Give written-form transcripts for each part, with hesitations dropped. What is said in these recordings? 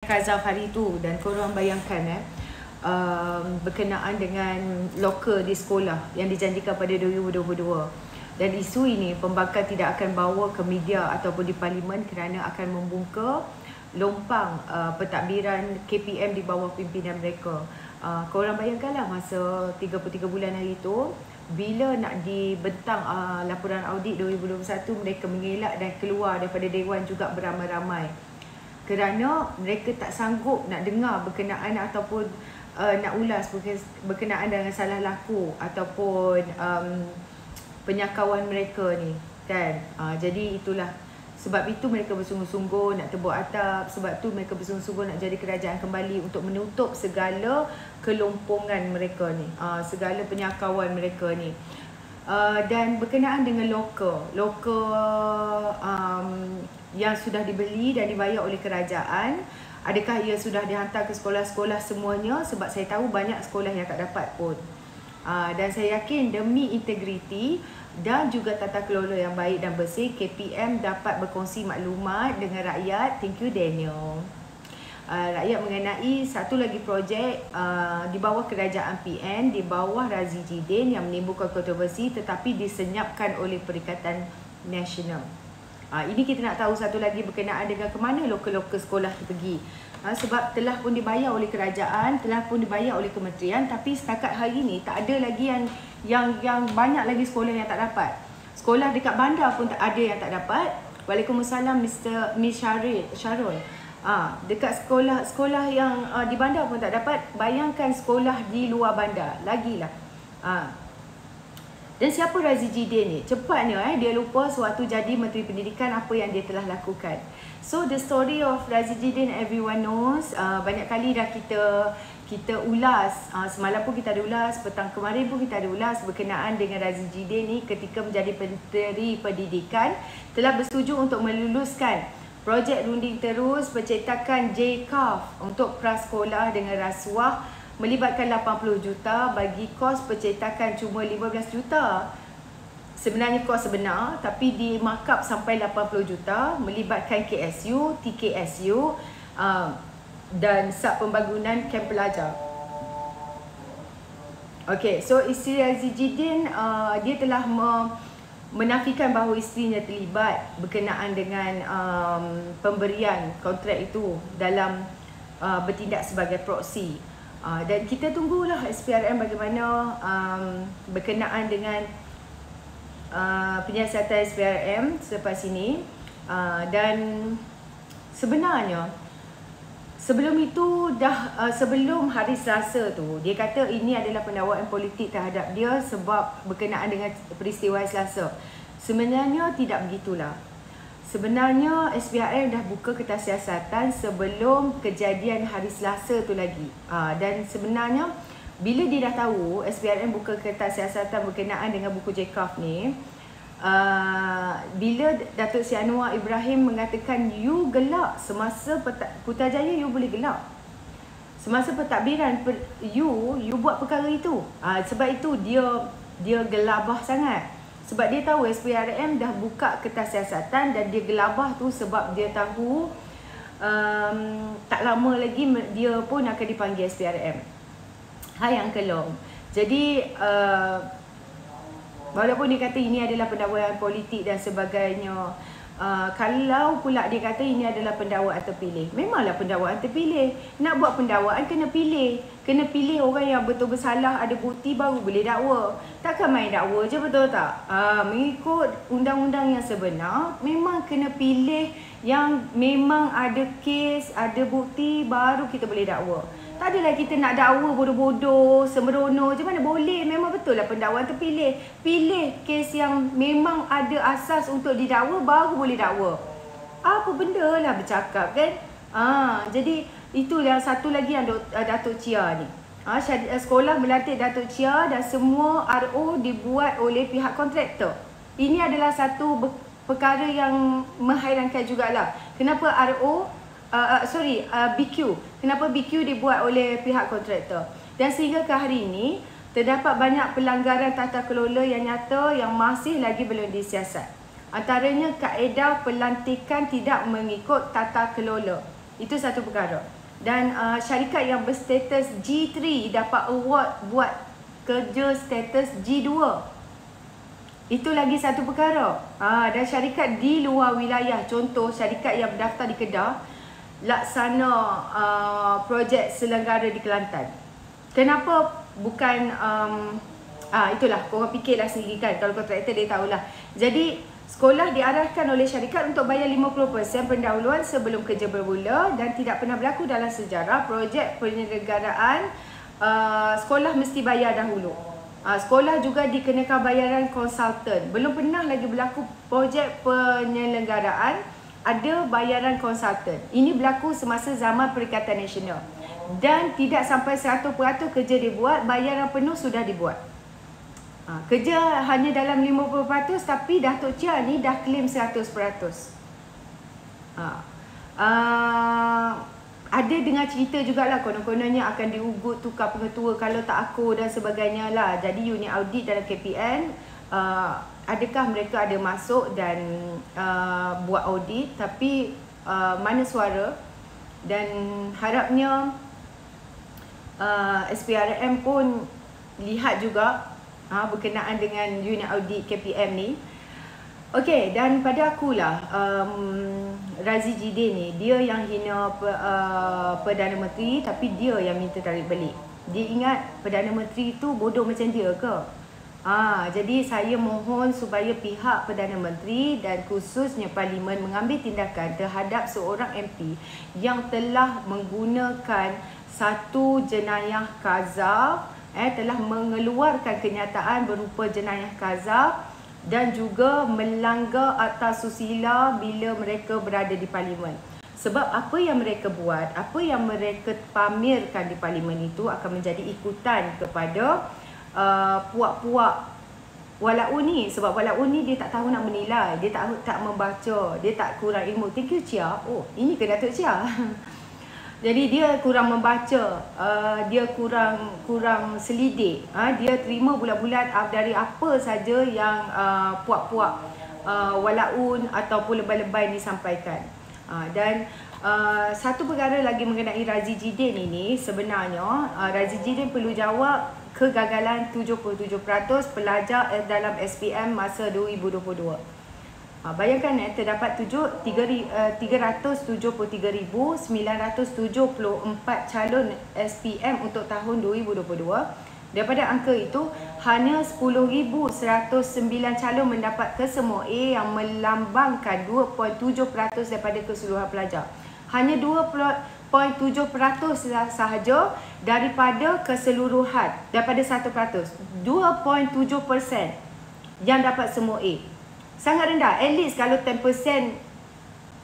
Kazaf hari tu, dan korang bayangkan berkenaan dengan loker di sekolah yang dijanjikan pada 2022. Dan isu ini pembangkang tidak akan bawa ke media ataupun di parlimen kerana akan membuka lompang pentadbiran KPM di bawah pimpinan mereka. Korang bayangkanlah masa 33 bulan hari itu, bila nak dibentang laporan audit 2021, mereka mengelak dan keluar daripada Dewan juga beramai-ramai kerana mereka tak sanggup nak dengar berkenaan ataupun nak ulas berkenaan dengan salah laku ataupun penyakawan mereka ni kan. Jadi itulah sebab itu mereka bersungguh-sungguh nak tebuk atap, sebab tu mereka bersungguh-sungguh nak jadi kerajaan kembali untuk menutup segala kelompongan mereka ni, segala penyakawan mereka ni. Dan berkenaan dengan loker yang sudah dibeli dan dibayar oleh kerajaan, adakah ia sudah dihantar ke sekolah-sekolah semuanya? Sebab saya tahu banyak sekolah yang tak dapat pun. Dan saya yakin demi integriti dan juga tata kelola yang baik dan bersih, KPM dapat berkongsi maklumat dengan rakyat. Thank you Daniel. Rakyat mengenai satu lagi projek di bawah kerajaan PN, di bawah Razi Jidin yang menimbulkan kontroversi tetapi disenyapkan oleh Perikatan Nasional. Ini kita nak tahu satu lagi berkenaan dengan ke mana loker-loker sekolah tu pergi. Sebab telah pun dibayar oleh kerajaan, telah pun dibayar oleh kementerian, tapi setakat hari ni tak ada lagi yang banyak lagi sekolah yang tak dapat. Sekolah dekat bandar pun tak ada yang tak dapat. Waalaikumsalam Miss Syarul. Dekat sekolah yang di bandar pun tak dapat. Bayangkan sekolah di luar bandar, lagilah. Dan siapa Razi Jidin ni? Cepatnya dia lupa sewaktu jadi Menteri Pendidikan apa yang dia telah lakukan. So the story of Razi Jidin everyone knows. Banyak kali dah kita ulas. Semalam pun kita ada ulas, petang kemarin pun kita ada ulas berkenaan dengan Razi Jidin ni ketika menjadi Menteri Pendidikan telah bersetuju untuk meluluskan projek runding terus pencetakan JCAF untuk prasekolah dengan rasuah melibatkan 80 juta bagi kos pencetakan cuma 15 juta. Sebenarnya kos sebenar tapi di markup sampai 80 juta melibatkan KSU, TKSU dan sub pembangunan kamp pelajar. Okey, so isteri Razi Jidin dia telah menafikan bahawa isterinya terlibat berkenaan dengan pemberian kontrak itu dalam bertindak sebagai proksi. Dan kita tunggulah SPRM bagaimana berkenaan dengan penyiasatan SPRM selepas ini. Dan sebenarnya sebelum itu sebelum hari Selasa tu dia kata ini adalah pendakwaan politik terhadap dia sebab berkenaan dengan peristiwa Selasa. Sebenarnya tidak begitulah. Sebenarnya SPRM dah buka kertas siasatan sebelum kejadian hari Selasa tu lagi. Dan sebenarnya bila dia dah tahu SPRM buka kertas siasatan berkenaan dengan buku JCAF ni, bila Datuk Seri Anwar Ibrahim mengatakan you gelak semasa Putrajaya, you boleh gelak. Semasa pentadbiran you buat perkara itu. Sebab itu dia gelabah sangat. Sebab dia tahu SPRM dah buka kertas siasatan dan dia gelabah tu sebab dia tahu tak lama lagi dia pun akan dipanggil SPRM. Hai Uncle Long. Jadi walaupun dia kata ini adalah pendakwaan politik dan sebagainya, kalau pula dia kata ini adalah pendakwaan terpilih, memanglah pendakwaan terpilih. Nak buat pendakwaan kena pilih. Kena pilih orang yang betul bersalah, ada bukti baru boleh dakwa. Takkan main dakwa je, betul tak? Mengikut undang-undang yang sebenar, memang kena pilih yang memang ada kes, ada bukti, baru kita boleh dakwa. Tak adalah kita nak dakwa bodoh-bodoh, sembrono je, mana boleh. Memang betul lah pendakwaan terpilih. Pilih kes yang memang ada asas untuk didakwa, baru boleh dakwa. Apa benda lah bercakap kan? Jadi itulah satu lagi yang Datuk Chia ni. Sekolah melantik Datuk Chia dan semua RO dibuat oleh pihak kontraktor. Ini adalah satu perkara yang menghairankan jugalah. Kenapa BQ. Kenapa BQ dibuat oleh pihak kontraktor? Dan sehingga ke hari ini terdapat banyak pelanggaran tata kelola yang nyata yang masih lagi belum disiasat. Antaranya kaedah pelantikan tidak mengikut tata kelola. Itu satu perkara. Dan syarikat yang berstatus G3 dapat award buat kerja status G2. Itu lagi satu perkara. Dan syarikat di luar wilayah, contoh syarikat yang berdaftar di Kedah, laksana projek selenggara di Kelantan. Kenapa bukan itulah, korang fikirlah sendiri kan. Kalau kontraktor dia tahulah. Jadi sekolah diarahkan oleh syarikat untuk bayar 50% pendahuluan sebelum kerja bermula, dan tidak pernah berlaku dalam sejarah projek penyelenggaraan sekolah mesti bayar dahulu. Sekolah juga dikenakan bayaran konsultan. Belum pernah lagi berlaku projek penyelenggaraan ada bayaran konsultan. Ini berlaku semasa zaman Perikatan Nasional. Dan tidak sampai 100% kerja dibuat, bayaran penuh sudah dibuat. Kerja hanya dalam 50%, tapi Datuk Chia ni dah claim 100%. Ada dengar cerita jugalah konon-kononnya akan diugut tukar pengetua kalau tak akur dan sebagainya lah. Jadi unit audit dalam KPN, adakah mereka ada masuk dan buat audit, tapi mana suara, dan harapnya SPRM pun lihat juga berkenaan dengan unit audit KPM ni. Okey, dan pada akulah Razi Jidin ni, dia yang hina Perdana Menteri, tapi dia yang minta tarik balik. Dia ingat Perdana Menteri tu bodoh macam dia ke? Jadi saya mohon supaya pihak Perdana Menteri dan khususnya Parlimen mengambil tindakan terhadap seorang MP yang telah menggunakan satu jenayah qazaf, telah mengeluarkan kenyataan berupa jenayah qazaf dan juga melanggar Akta Susila bila mereka berada di Parlimen. Sebab apa yang mereka buat, apa yang mereka pamerkan di Parlimen itu akan menjadi ikutan kepada puak-puak Walaun ni. Sebab Walaun ni dia tak tahu nak menilai, dia tak membaca, dia tak kurang ilmu. Thank you Chia. Oh, ini ke Datuk Chia? Jadi dia kurang membaca, dia kurang selidik. Dia terima bulat-bulat dari apa saja yang puak-puak Walaun ataupun lebay-lebay disampaikan. Dan satu perkara lagi mengenai Razi Jidin ini, sebenarnya Razi Jidin perlu jawab kegagalan 77% pelajar dalam SPM masa 2022. Bayangkan terdapat 373,974 calon SPM untuk tahun 2022. Daripada angka itu, hanya 10,109 calon mendapat kesemua A yang melambangkan 2.7% daripada keseluruhan pelajar. Hanya 2.7% sahaja daripada keseluruhan, daripada 1%. 2.7% yang dapat semua A. Sangat rendah. At least kalau 10%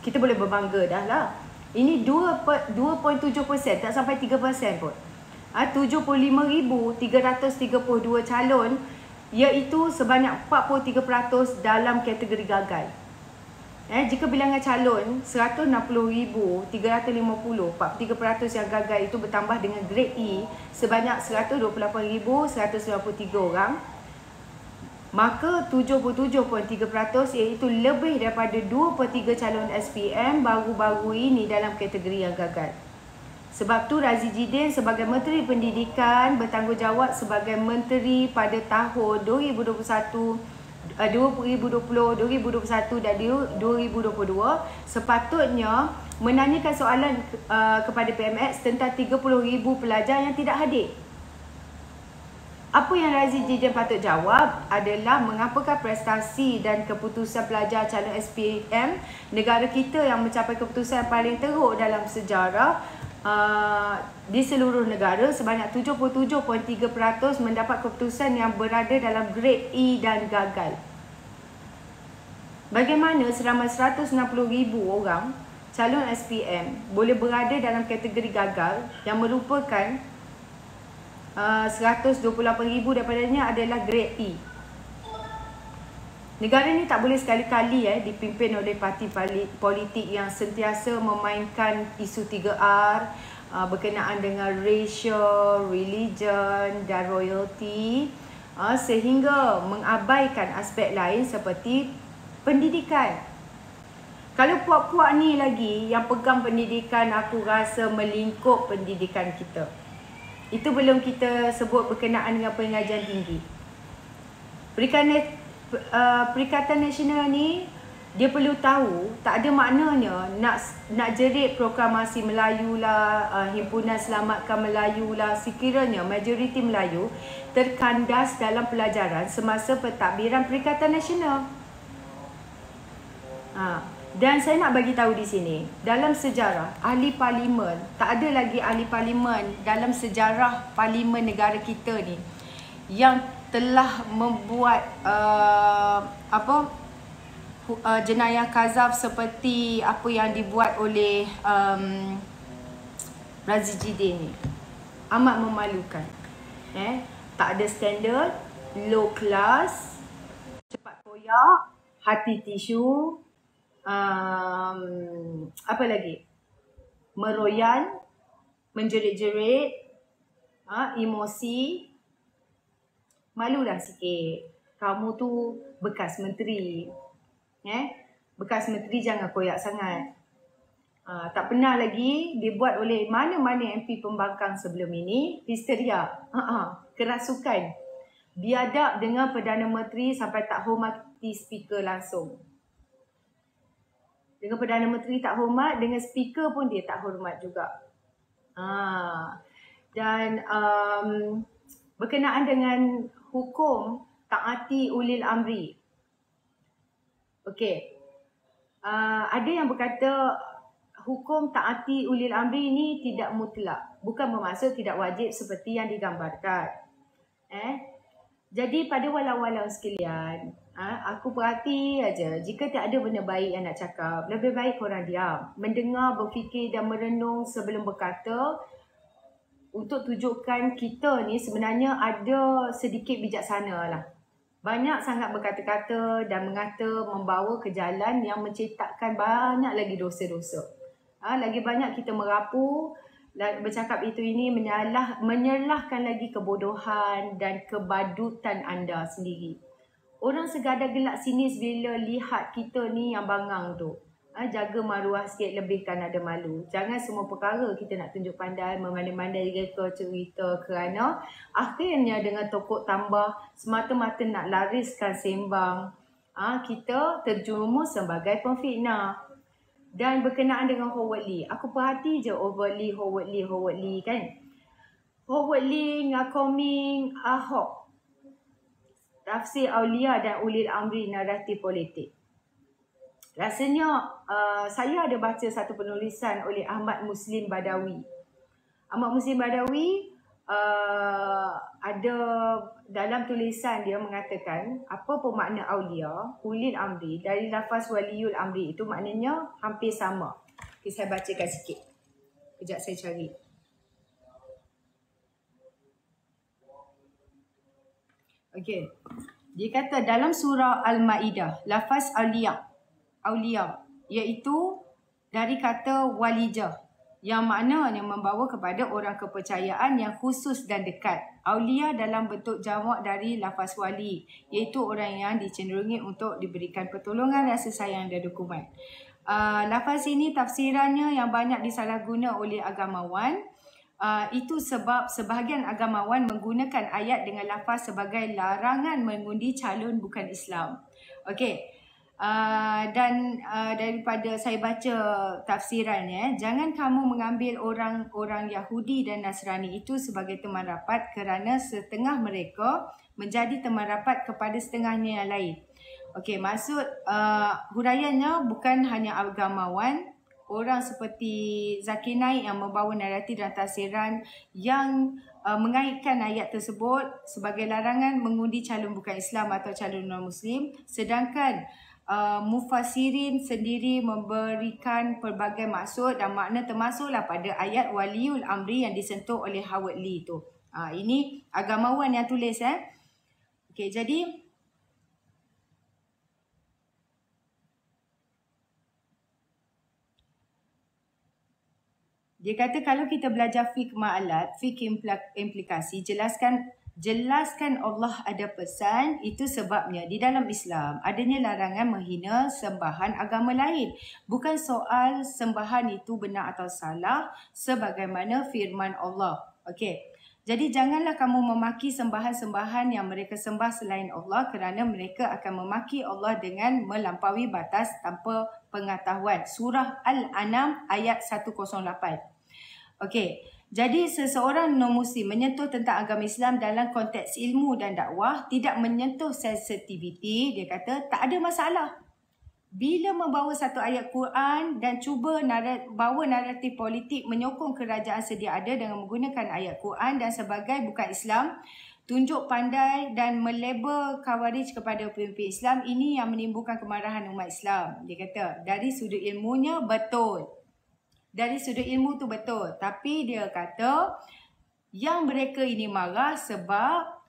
kita boleh berbangga dah lah. Ini 2.7%, tak sampai 3% pun. 75,332 calon, iaitu sebanyak 43% dalam kategori gagal. Jika bilangan calon 160,350, 43% yang gagal itu bertambah dengan grade E sebanyak 128,193 orang, maka 77.3% iaitu lebih daripada 2/3 calon SPM baru-baru ini dalam kategori yang gagal. Sebab tu Razi Jidin sebagai Menteri Pendidikan bertanggungjawab sebagai Menteri pada tahun 2021, 2020, 2021 dan 2022 sepatutnya menanyakan soalan kepada PMX tentang 30,000 pelajar yang tidak hadir. Apa yang Razi Jidin patut jawab adalah mengapakah prestasi dan keputusan pelajar calon SPM negara kita yang mencapai keputusan paling teruk dalam sejarah di seluruh negara, sebanyak 77.3% mendapat keputusan yang berada dalam grade E dan gagal. Bagaimana seramai 160,000 orang calon SPM boleh berada dalam kategori gagal yang merupakan 128,000 daripadanya adalah grade E. Negara ni tak boleh sekali-kali dipimpin oleh parti politik yang sentiasa memainkan isu 3R berkenaan dengan racial, religion dan royalty, sehingga mengabaikan aspek lain seperti pendidikan. Kalau puak-puak ni lagi yang pegang pendidikan, aku rasa melingkup pendidikan kita. Itu belum kita sebut berkenaan dengan pengajian tinggi. Perikatan Nasional ni, dia perlu tahu, tak ada maknanya nak jerit proklamasi Melayu lah, Himpunan Selamatkan Melayu lah, sekiranya majoriti Melayu terkandas dalam pelajaran semasa pentadbiran Perikatan Nasional. Dan saya nak bagi tahu di sini, dalam sejarah ahli parlimen, tak ada lagi ahli parlimen dalam sejarah parlimen negara kita ni yang telah membuat jenayah kazaf seperti apa yang dibuat oleh Razijidin ni. Amat memalukan. Tak ada standard, low class, cepat koyak, hati tisu, apa lagi? Meroyan, menjerit-jerit, emosi. Malulah sikit. Kamu tu bekas menteri. Bekas menteri jangan koyak sangat. Tak pernah lagi dibuat oleh mana-mana MP pembangkang sebelum ini. Histeria, kerasukan, biadab dengan Perdana Menteri sampai tak hormati speaker langsung. Dengan Perdana Menteri tak hormat, dengan speaker pun dia tak hormat juga. Dan berkenaan dengan hukum taati ulil amri. Okey. Ada yang berkata hukum taati ulil amri ini tidak mutlak. Bukan bermaksud tidak wajib seperti yang digambarkan. Jadi pada walau-walau sekalian, aku perhati aja, jika tak ada benda baik yang nak cakap, lebih baik korang diam. Mendengar, berfikir dan merenung sebelum berkata, untuk tunjukkan kita ni sebenarnya ada sedikit bijaksana lah. Banyak sangat berkata-kata dan mengata membawa ke jalan yang menciptakan banyak lagi dosa-dosa. Lagi banyak kita merapu, bercakap itu ini menyalahkan lagi kebodohan dan kebadutan anda sendiri. Orang segada gelak sinis bila lihat kita ni yang bangang tu. Jaga maruah sikit, lebihkan ada malu. Jangan semua perkara kita nak tunjuk pandai, memandai-mandai reka cerita kerana akhirnya dengan tokok tambah semata-mata nak lariskan sembang, kita terjerumus sebagai pemfitnah. Dan berkenaan dengan Howard Lee, aku perhati je Howard Lee kan. Howard Lee ngakoming Ahok, tafsir Aulia dan Ulil Amri naratif politik. Rasanya saya ada baca satu penulisan oleh Ahmad Muslim Badawi. Ahmad Muslim Badawi ada dalam tulisan dia mengatakan apa pun makna Aulia, Ulil Amri dari lafaz Waliul Amri itu maknanya hampir sama. Okay, saya bacakan sikit. Kejap saya cari. Okey. Dia kata dalam surah Al-Maidah, lafaz Aulia iaitu dari kata walijah yang maknanya membawa kepada orang kepercayaan yang khusus dan dekat. Aulia dalam bentuk jamak dari lafaz wali iaitu orang yang dicenderungi untuk diberikan pertolongan, rasa sayang dan dukungan. Lafaz ini tafsirannya yang banyak disalahguna oleh agamawan. Itu sebab sebahagian agamawan menggunakan ayat dengan lafaz sebagai larangan mengundi calon bukan Islam. Okey. Dan daripada saya baca tafsirannya, jangan kamu mengambil orang-orang Yahudi dan Nasrani itu sebagai teman rapat kerana setengah mereka menjadi teman rapat kepada setengahnya yang lain. Okey, maksud huraiannya bukan hanya agamawan, orang seperti Zakir Naik yang membawa naratif dan tafsiran yang mengaitkan ayat tersebut sebagai larangan mengundi calon bukan Islam atau calon non-Muslim, sedangkan mufassirin sendiri memberikan pelbagai maksud dan makna termasuklah pada ayat Waliul Amri yang disentuh oleh Howard Lee tu. Ini agamawan yang tulis. Okey, jadi dia kata kalau kita belajar fiqh ma'alat, fiqh implikasi, jelaskan Jelaskan Allah ada pesan, itu sebabnya di dalam Islam adanya larangan menghina sembahan agama lain. Bukan soal sembahan itu benar atau salah sebagaimana firman Allah. Okey. Jadi janganlah kamu memaki sembahan-sembahan yang mereka sembah selain Allah kerana mereka akan memaki Allah dengan melampaui batas tanpa pengetahuan. Surah Al-An'am ayat 108. Okey. Jadi seseorang non-Muslim menyentuh tentang agama Islam dalam konteks ilmu dan dakwah tidak menyentuh sensitiviti, dia kata tak ada masalah. Bila membawa satu ayat Quran dan cuba bawa naratif politik menyokong kerajaan sedia ada dengan menggunakan ayat Quran dan sebagai bukan Islam, tunjuk pandai dan melabel Khawarij kepada pemimpin Islam, ini yang menimbulkan kemarahan umat Islam. Dia kata dari sudut ilmunya betul. Dari sudut ilmu tu betul. Tapi dia kata yang mereka ini marah sebab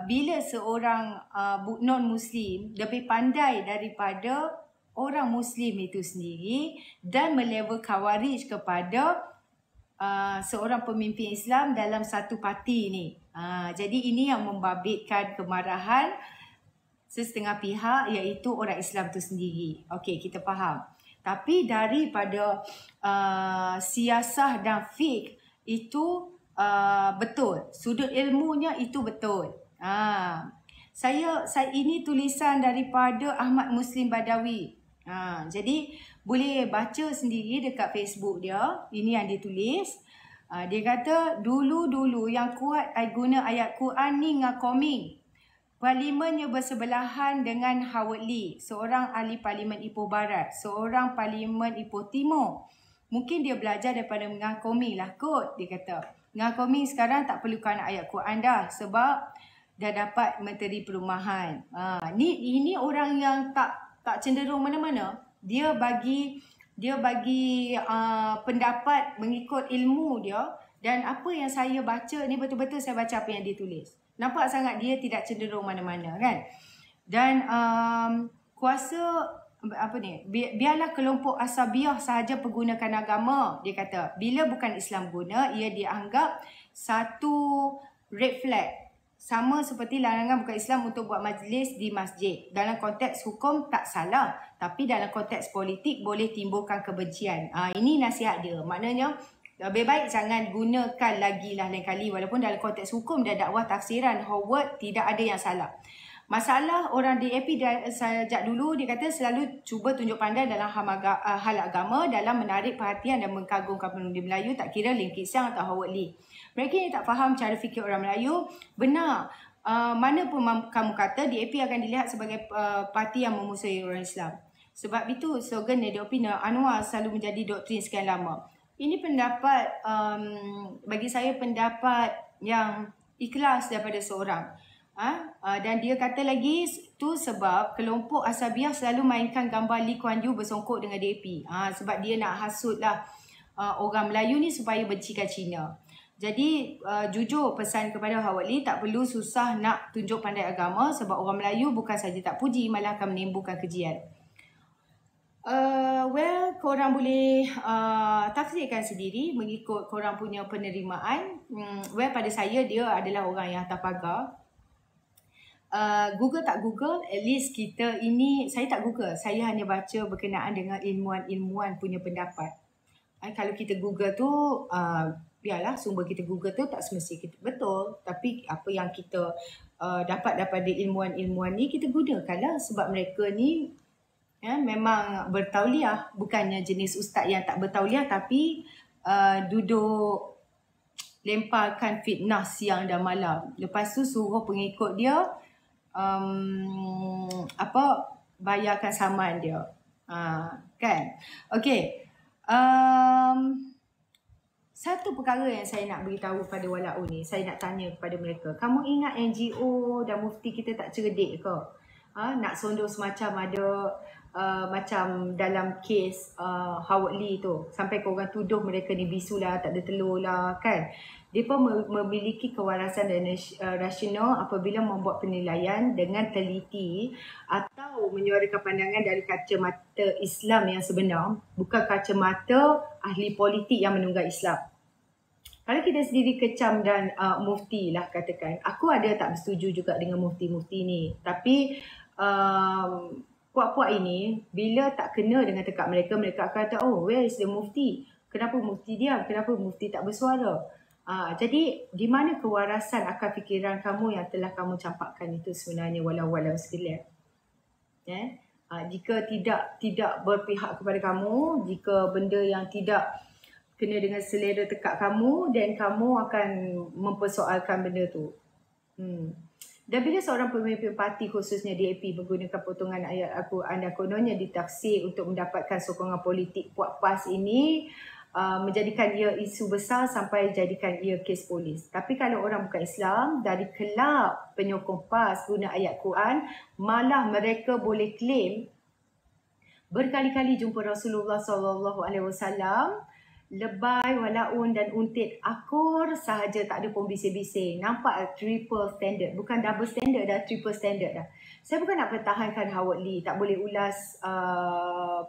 bila seorang non-Muslim lebih pandai daripada orang Muslim itu sendiri dan melabel Khawarij kepada seorang pemimpin Islam dalam satu parti ni. Jadi ini yang membabitkan kemarahan sesetengah pihak, iaitu orang Islam itu sendiri. Okey, kita faham. Tapi daripada siasah dan fiqh itu betul. Sudut ilmunya itu betul. Saya ini tulisan daripada Ahmad Muslim Badawi. Jadi boleh baca sendiri dekat Facebook dia. Ini yang dia tulis. Dia kata dulu-dulu yang kuat guna ayat Quran ni ngakoming. Parlimennya bersebelahan dengan Howard Lee, seorang ahli parlimen Ipoh Barat, seorang parlimen Ipoh Timur. Mungkin dia belajar daripada Ngakomi lah kot, dia kata. Ngakomi sekarang tak perlukan ayat Quran dah sebab dah dapat menteri perumahan. Ini orang yang tak cenderung mana-mana. Dia bagi pendapat mengikut ilmu dia, dan apa yang saya baca ni betul-betul saya baca apa yang dia tulis. Nampak sangat dia tidak cenderung mana-mana kan. Dan kuasa biarlah kelompok asabiah sahaja pergunakan agama, dia kata. Bila bukan Islam guna, ia dianggap satu red flag. Sama seperti larangan bukan Islam untuk buat majlis di masjid. Dalam konteks hukum tak salah, tapi dalam konteks politik boleh timbulkan kebencian. Ini nasihat dia. Maknanya lebih baik jangan gunakan lagi lah lain kali. Walaupun dalam konteks hukum dan dakwah tafsiran Howard tidak ada yang salah. Masalah orang DAP sejak dulu, dia kata selalu cuba tunjuk pandai dalam hal agama dalam menarik perhatian dan mengkagumkan pemuda Melayu, tak kira Lim Kit Siang atau Howard Lee. Mereka yang tak faham cara fikir orang Melayu. Benar, mana pun kamu kata DAP akan dilihat sebagai parti yang memusuhi orang Islam. Sebab itu slogan DAP Anwar selalu menjadi doktrin sekian lama. Ini pendapat, bagi saya pendapat yang ikhlas daripada seorang. Dan dia kata lagi, tu sebab kelompok asabiah selalu mainkan gambar Lee Kuan Yew bersongkok dengan DAP. Sebab dia nak hasutlah orang Melayu ni supaya bencikan Cina. Jadi jujur pesan kepada Howard Lee, tak perlu susah nak tunjuk pandai agama sebab orang Melayu bukan saja tak puji, malah akan menimbulkan kejian. Korang boleh tafsirkan sendiri mengikut korang punya penerimaan. Pada saya dia adalah orang yang atas pagar. Google tak Google, at least kita ini, saya tak Google, saya hanya baca berkenaan dengan ilmuwan-ilmuwan punya pendapat. Kalau kita Google tu, biarlah sumber kita Google tu tak semestinya kita betul. Tapi apa yang kita dapat daripada ilmuwan-ilmuwan ni, kita gunakanlah sebab mereka ni memang bertauliah, bukannya jenis ustaz yang tak bertauliah tapi duduk lemparkan fitnah siang dan malam. Lepas tu suruh pengikut dia bayarkan saman dia. Kan? Okey. Satu perkara yang saya nak beritahu pada Walaau ni, saya nak tanya kepada mereka. Kamu ingat NGO dan mufti kita tak cerdik ke? Nak sondor semacam ada macam dalam kes Howard Lee tu, sampai korang tuduh mereka ni bisu lah, tak ada telur lah kan. Mereka memiliki kewarasan dan rasional apabila membuat penilaian dengan teliti atau menyuarakan pandangan dari kacamata Islam yang sebenar, bukan kacamata ahli politik yang menunggang Islam. Kalau kita sendiri kecam dan mufti lah katakan, aku ada tak bersetuju juga dengan mufti-mufti ni. Tapi puak-puak ini bila tak kena dengan tekak mereka, mereka akan kata, oh where is the mufti? Kenapa mufti diam? Kenapa mufti tak bersuara? Jadi di mana kewarasan akal fikiran kamu yang telah kamu campakkan itu sebenarnya walau-walau sekalian? Jika tidak berpihak kepada kamu, jika benda yang tidak kena dengan selera tekak kamu, dan kamu akan mempersoalkan benda tu. Dan bila seorang pemimpin parti khususnya DAP menggunakan potongan ayat Al-Quran dan kononnya ditafsir untuk mendapatkan sokongan politik puak PAS ini, menjadikan ia isu besar sampai jadikan ia kes polis. Tapi kalau orang bukan Islam dari kelab penyokong PAS guna ayat Quran, malah mereka boleh claim berkali-kali jumpa Rasulullah SAW, lebay, walaun dan untit akur sahaja, tak ada pun bising-bising. Nampak triple standard, bukan double standard dah, triple standard dah. Saya bukan nak pertahankan Howard Lee, tak boleh ulas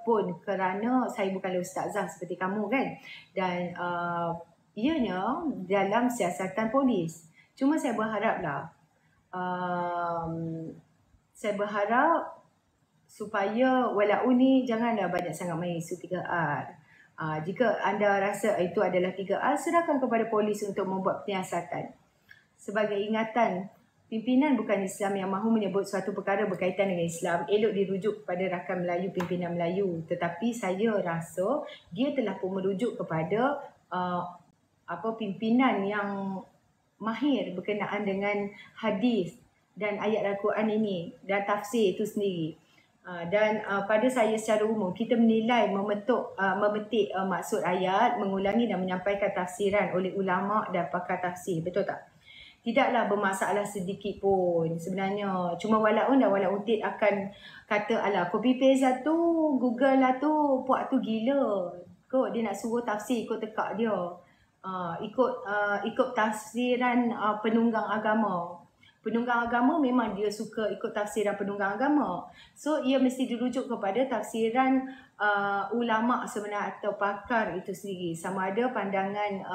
pun kerana saya bukanlah ustazah seperti kamu kan. Dan ianya dalam siasatan polis. Cuma saya berharaplah, saya berharap supaya walaun ni janganlah banyak sangat main isu 3R. Jika anda rasa itu adalah 3R, serahkan kepada polis untuk membuat penyiasatan. Sebagai ingatan, pimpinan bukan Islam yang mahu menyebut suatu perkara berkaitan dengan Islam elok dirujuk kepada rakan Melayu, pimpinan Melayu. Tetapi saya rasa dia telah pun merujuk kepada pimpinan yang mahir berkenaan dengan hadis dan ayat Al-Quran ini dan tafsir itu sendiri. Dan pada saya secara umum, kita menilai, memetik maksud ayat, mengulangi dan menyampaikan tafsiran oleh ulama' dan pakar tafsir. Betul tak? Tidaklah bermasalah sedikit pun sebenarnya. Cuma walaun dan walaun untit akan kata, alah copy paste lah tu, Google lah tu, puak tu gila. Kok dia nak suruh tafsir ikut tekak dia. Ikut tafsiran penunggang agama. Penunggang agama memang dia suka ikut tafsiran penunggang agama. So, ia mesti dirujuk kepada tafsiran ulama' sebenar atau pakar itu sendiri. Sama ada pandangan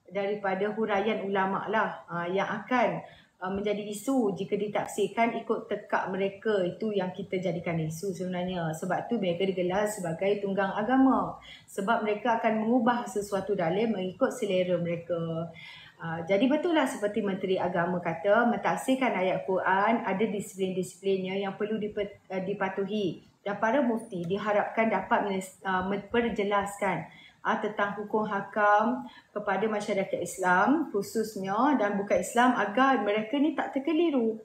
daripada huraian ulama' lah yang akan menjadi isu jika ditafsirkan ikut tekak mereka. Itu yang kita jadikan isu sebenarnya. Sebab tu mereka digelar sebagai tunggang agama. Sebab mereka akan mengubah sesuatu dalil mengikut selera mereka. Jadi betul lah seperti Menteri Agama kata, mentafsirkan ayat Quran ada disiplin-disiplinnya yang perlu dipatuhi. Dan para mufti diharapkan dapat memperjelaskan tentang hukum hakam kepada masyarakat Islam khususnya dan bukan Islam agar mereka ni tak terkeliru.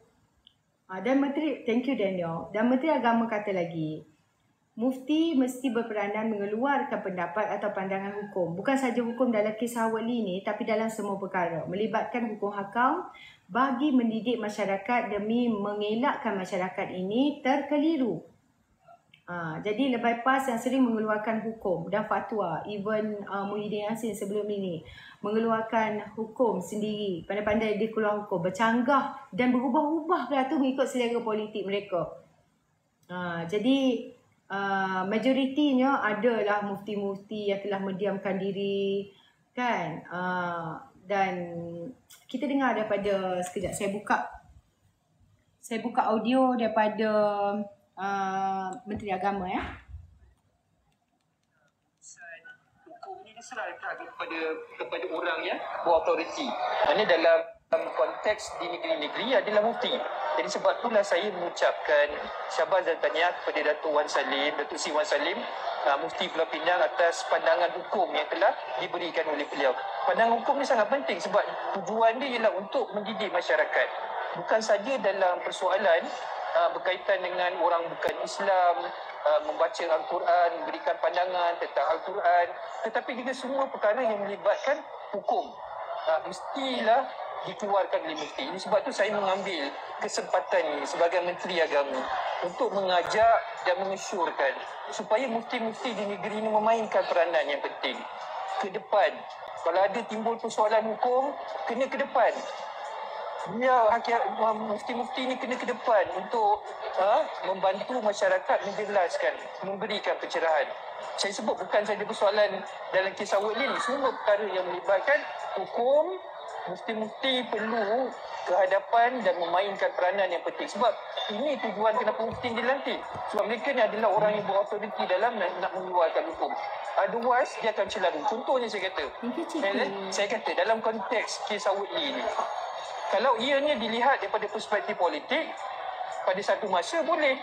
Dan Menteri, thank you Daniel. Dan Menteri Agama kata lagi, mufti mesti berperanan mengeluarkan pendapat atau pandangan hukum. Bukan saja hukum dalam kes Howard Lee ni, tapi dalam semua perkara. Melibatkan hukum hakam bagi mendidik masyarakat demi mengelakkan masyarakat ini terkeliru. Jadi lebay PAS yang sering mengeluarkan hukum dan fatwa, even Muhyiddin Yassin sebelum ini mengeluarkan hukum sendiri, pandai-pandai dia keluar hukum, bercanggah dan berubah-ubah pula tu mengikut selera politik mereka. Jadi majoritinya adalah mufti-mufti yang telah mendiamkan diri kan. Dan kita dengar daripada, sekejap saya buka audio daripada Menteri Agama ya. Hukum ini diserahkan kepada orang yang berautoriti. Ini dalam konteks di negeri-negeri adalah mufti. Jadi sebab itulah saya mengucapkan syabas dan tahniah kepada Datuk Sri Wan Salim, Mufti Pulau Pinang atas pandangan hukum yang telah diberikan oleh beliau. Pandangan hukum ni sangat penting sebab tujuan dia ialah untuk mendidik masyarakat. Bukan saja dalam persoalan berkaitan dengan orang bukan Islam, membaca Al-Quran, memberikan pandangan tentang Al-Quran, tetapi juga semua perkara yang melibatkan hukum. Mestilah dikeluarkan oleh mufti. Ini sebab tu saya mengambil kesempatan ini sebagai Menteri Agama untuk mengajak dan mengesyorkan supaya mufti-mufti di negeri ini memainkan peranan yang penting. Ke depan, kalau ada timbul persoalan hukum, kena ke depan. biar mufti-mufti ni kena ke depan untuk membantu masyarakat menjelaskan, memberikan pencerahan. Saya sebut bukan saja persoalan dalam kisah Wali ni, semua perkara yang melibatkan hukum, mufti-mufti perlu kehadapan dan memainkan peranan yang penting. Sebab ini tujuan kenapa mufti dilantik. Sebab mereka ni adalah orang yang berautoriti dalam nak mengeluarkan hukum. Otherwise, dia akan celaru. Contohnya saya kata dalam konteks kes Wali ni, kalau ianya dilihat daripada perspektif politik, pada satu masa boleh.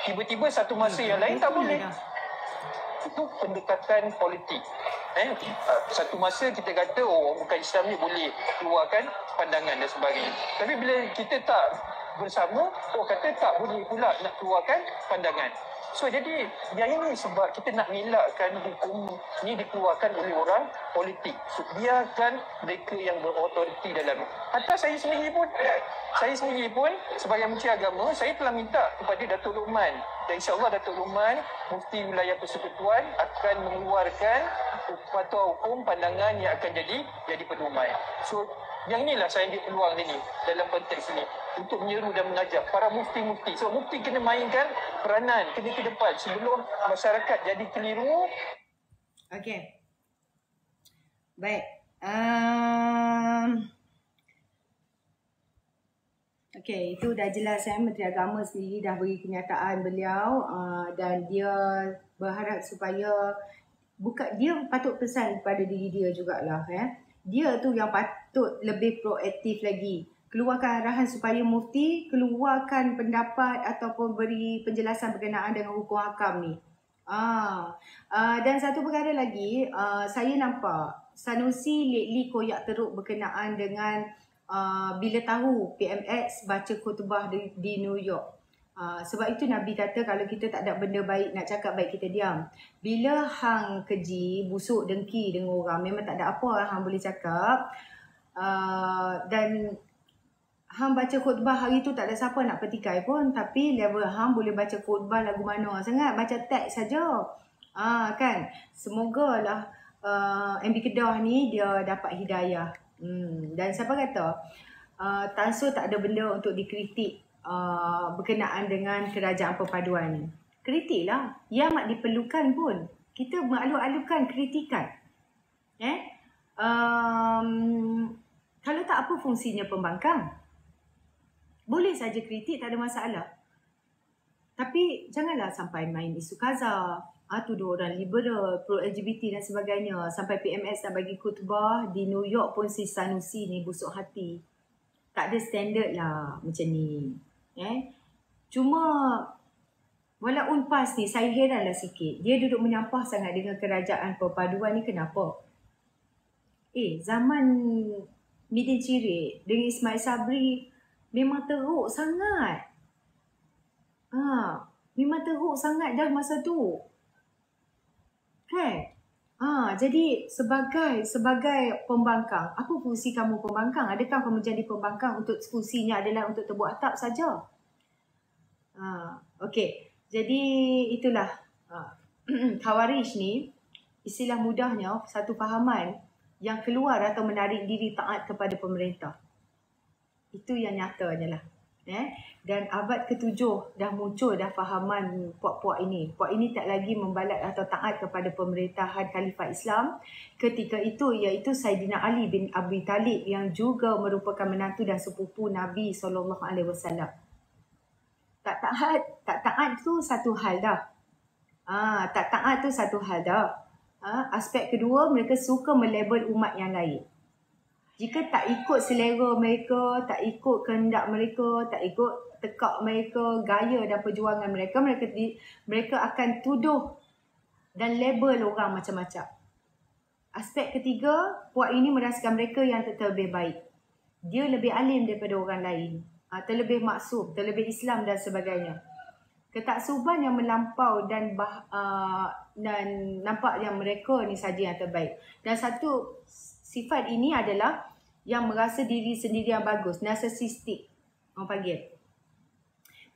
Tiba-tiba satu masa yang lain tak boleh. Itu pendekatan politik. Satu masa kita kata bukan Islam ni boleh keluarkan pandangan dan sebagainya. Tapi bila kita tak bersama, kata tak boleh pula nak keluarkan pandangan. So jadi yang ini sebab kita nak elakkan hukum ni dikeluarkan oleh orang politik. So, biarkan mereka yang berautoriti dalam. Hatta saya sendiri pun sebagai menteri agama, saya telah minta kepada Datuk Luqman, dan insya-Allah Datuk Luqman, Mufti Wilayah Persekutuan, akan mengeluarkan fatwa hukum pandangan yang akan jadi pedoman. So yang inilah saya ambil peluang ini dalam konteks ini untuk menyeru dan mengajak para mufti-mufti. So mufti kena mainkan peranan, kena ke depan sebelum masyarakat jadi keliru. Okey. Baik. Okey, itu dah jelas Menteri Agama sendiri dah beri kenyataan beliau dan dia berharap supaya dia patut pesan kepada diri dia jugalah Dia tu yang patut lebih proaktif lagi. Keluarkan arahan supaya mufti keluarkan pendapat ataupun beri penjelasan berkenaan dengan hukum hakam ni. Dan satu perkara lagi, saya nampak Sanusi lately koyak teruk berkenaan dengan bila tahu PMX baca khutbah di New York. Sebab itu Nabi kata kalau kita tak ada benda baik nak cakap, baik kita diam. Bila hang keji, busuk, dengki dengan orang, memang tak ada apa hang boleh cakap. Dan hang baca khutbah hari tu tak ada siapa nak petikai pun, tapi level hang boleh baca khutbah lagu mana sangat, baca teks saja. Kan? Semogalah MB Kedah ni dia dapat hidayah. Dan siapa kata Tan Soo tak ada benda untuk dikritik berkenaan dengan kerajaan perpaduan ni. Kritiklah. Yang amat diperlukan pun. Kita mengalu-alukan kritikan. Kalau tak, apa fungsinya pembangkang? Boleh saja kritik, tak ada masalah. Tapi janganlah sampai main isu Gaza, tuduh orang liberal, pro-LGBT dan sebagainya. Sampai PMS nak bagi khutbah di New York pun si Sanusi ni busuk hati. Tak ada standard lah macam ni. Cuma walaupun PAS ni saya heranlah sikit. Dia duduk menyampah sangat dengan kerajaan perpaduan ni, kenapa? Zaman Midin Cirit dengan Ismail Sabri memang teruk sangat. Memang teruk sangat dah masa tu. Kan? Jadi sebagai pembangkang, apa fungsi kamu pembangkang? Adakah kamu jadi pembangkang untuk fungsinya adalah untuk terbuat atap saja? Okey. Jadi itulah Khawarij ni, istilah mudahnya satu fahaman yang keluar atau menarik diri taat kepada pemerintah. Itu yang nyatanya lah. Dan abad ke-7 dah muncul dah fahaman puak-puak ini. Puak ini tak lagi membalat atau taat kepada pemerintahan Khalifah Islam ketika itu, iaitu Saidina Ali bin Abi Talib yang juga merupakan menantu dan sepupu Nabi SAW. Tak taat tu satu hal dah. Tak taat tu satu hal dah. Aspek kedua, mereka suka melabel umat yang lain. Jika tak ikut selera mereka, tak ikut kehendak mereka, tak ikut tekak mereka, gaya dan perjuangan mereka, mereka akan tuduh dan label orang macam-macam. Aspek ketiga, puak ini merasakan mereka yang terlebih baik. Dia lebih alim daripada orang lain, terlebih maksum, terlebih Islam dan sebagainya. Ketaksuban yang melampau dan nampak yang mereka ni saja yang terbaik. Dan satu sifat ini adalah yang merasa diri sendiri yang bagus, narcissistic orang panggil.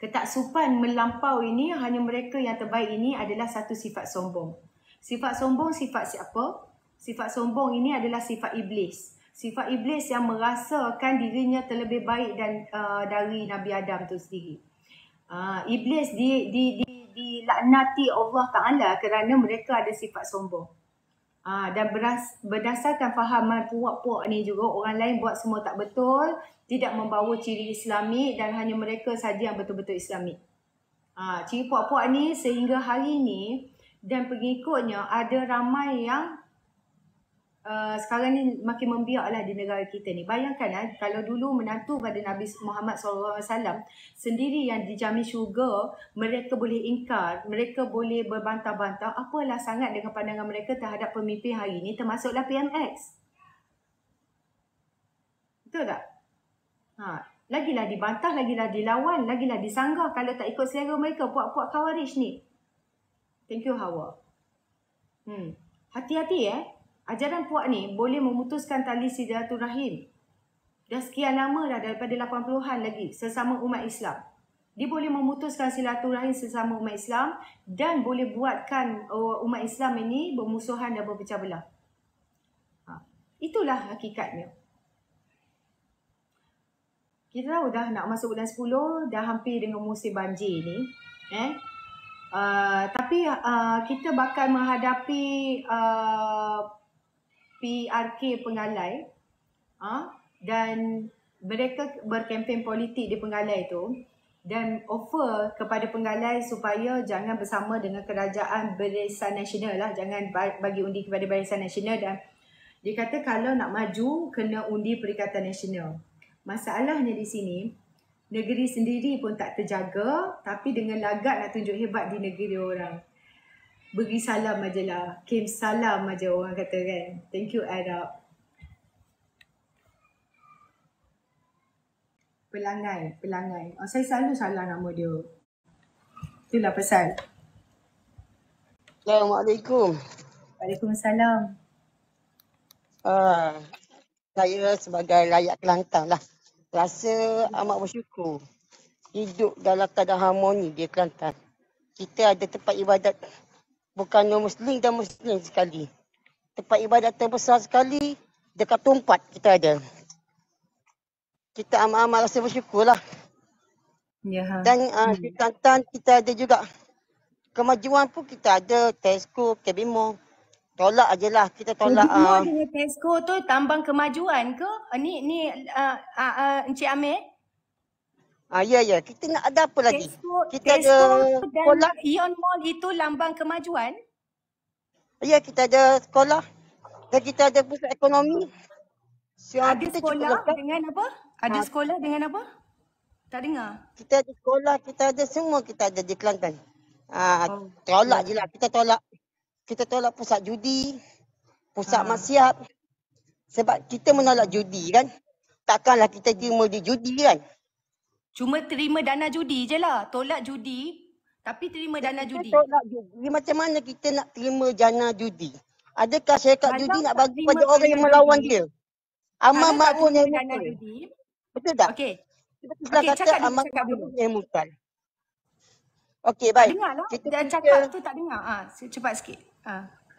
Ketaksuban melampau ini, hanya mereka yang terbaik ini adalah satu sifat sombong. Sifat sombong sifat siapa? Sifat sombong ini adalah sifat iblis. Sifat iblis yang merasakan dirinya terlebih baik dan dari Nabi Adam tu sendiri. Iblis dilaknati Allah Ta'ala kerana mereka ada sifat sombong. Dan berdasarkan fahaman puak-puak ni juga, orang lain buat semua tak betul, tidak membawa ciri Islami dan hanya mereka saja yang betul-betul Islami. Ciri puak-puak ni sehingga hari ni dan pengikutnya ada ramai yang sekarang ni makin membiaklah di negara kita ni. Bayangkan kalau dulu menantu pada Nabi Muhammad SAW sendiri yang dijamin syurga, mereka boleh ingkar, mereka boleh berbantah-bantah, apalah sangat dengan pandangan mereka terhadap pemimpin hari ni, termasuklah PMX. Betul tak? Lagilah dibantah, lagilah dilawan, lagilah disanggah kalau tak ikut selera mereka, puak-puak Khawarij ni. Thank you, Hawa. Hati-hati ajaran puak ni boleh memutuskan tali silaturahim. Dah sekian lama dah, daripada 80-an lagi, sesama umat Islam. Dia boleh memutuskan silaturahim sesama umat Islam dan boleh buatkan umat Islam ini bermusuhan dan berpecah belah. Itulah hakikatnya. Kita tahu dah nak masuk bulan 10, dah hampir dengan musim banjir ni. Tapi kita bakal menghadapi PRK Pengalai dan mereka berkempen politik di Pengalai tu dan offer kepada Pengalai supaya jangan bersama dengan kerajaan Barisan Nasional lah, jangan bagi undi kepada Barisan Nasional, dan dia kata kalau nak maju kena undi Perikatan Nasional. Masalahnya di sini negeri sendiri pun tak terjaga, tapi dengan lagak nak tunjuk hebat di negeri orang. Beri salam aja lah. Kim salam aja orang kata kan. Thank you Arab. Pelangai. Saya selalu salah nama dia. Itulah pasal. Assalamualaikum. Waalaikumsalam. Saya sebagai rakyat Kelantan lah, rasa amat bersyukur hidup dalam keadaan harmoni di Kelantan. Kita ada tempat ibadat bukan Muslim dan Muslim sekali. Tempat ibadat terbesar sekali dekat Tumpat kita ada. Kita amat-amat rasa bersyukur lah. Dan di Kelantan kita ada juga kemajuan pun, kita ada Tesco, Kebimo. Tolak aje lah, kita tolak. Kebimo dengan Tesco tu tambang kemajuan ke? Ni Encik Amir? Ya. Kita nak ada apa lagi? Kita ada sekolah. Ion Mall itu lambang kemajuan? Ya, kita ada sekolah. Dan kita ada pusat ekonomi. Ada sekolah dengan apa? Ada sekolah dengan apa? Tak dengar. Kita ada sekolah, kita ada semua, kita ada di Kelantan. Tolak je lah, kita tolak. Kita tolak pusat judi, pusat maksiat. Sebab kita menolak judi kan. Takkanlah kita terima di judi kan. Cuma terima dana judi je lah. Tolak judi, tapi terima dana judi. Kita tolak judi. Macam mana kita nak terima dana judi? Adakah syarikat judi nak bagi pada orang yang melawan dia? Amal makruf nahi munkar. Betul tak? Okey. Kita kata amal makruf nahi munkar. Okey, baik. Tak dengar lah. Cakap tu tak dengar. Cepat sikit.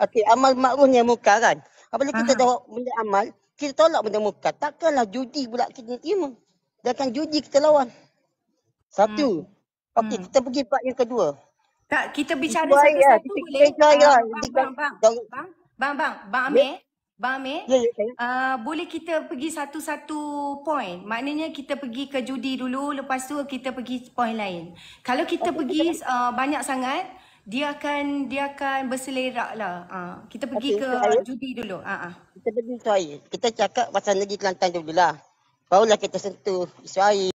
Okey, amal makruf nahi munkar kan. Apabila kita dah benda amal, kita tolak benda munkar. Takkanlah judi pula kita terima. Sedangkan judi kita lawan. Satu. Okey, kita pergi part yang kedua. Tak, kita bicara satu-satu boleh. Bang Amir. Boleh kita pergi satu-satu point. Maknanya kita pergi ke judi dulu, lepas tu kita pergi point lain. Kalau kita pergi banyak sangat, dia akan berselerak lah. Kita pergi ke judi dulu. Kita pergi isu air. Kita cakap pasal negeri Kelantan dulu lah. Barulah kita sentuh isu air.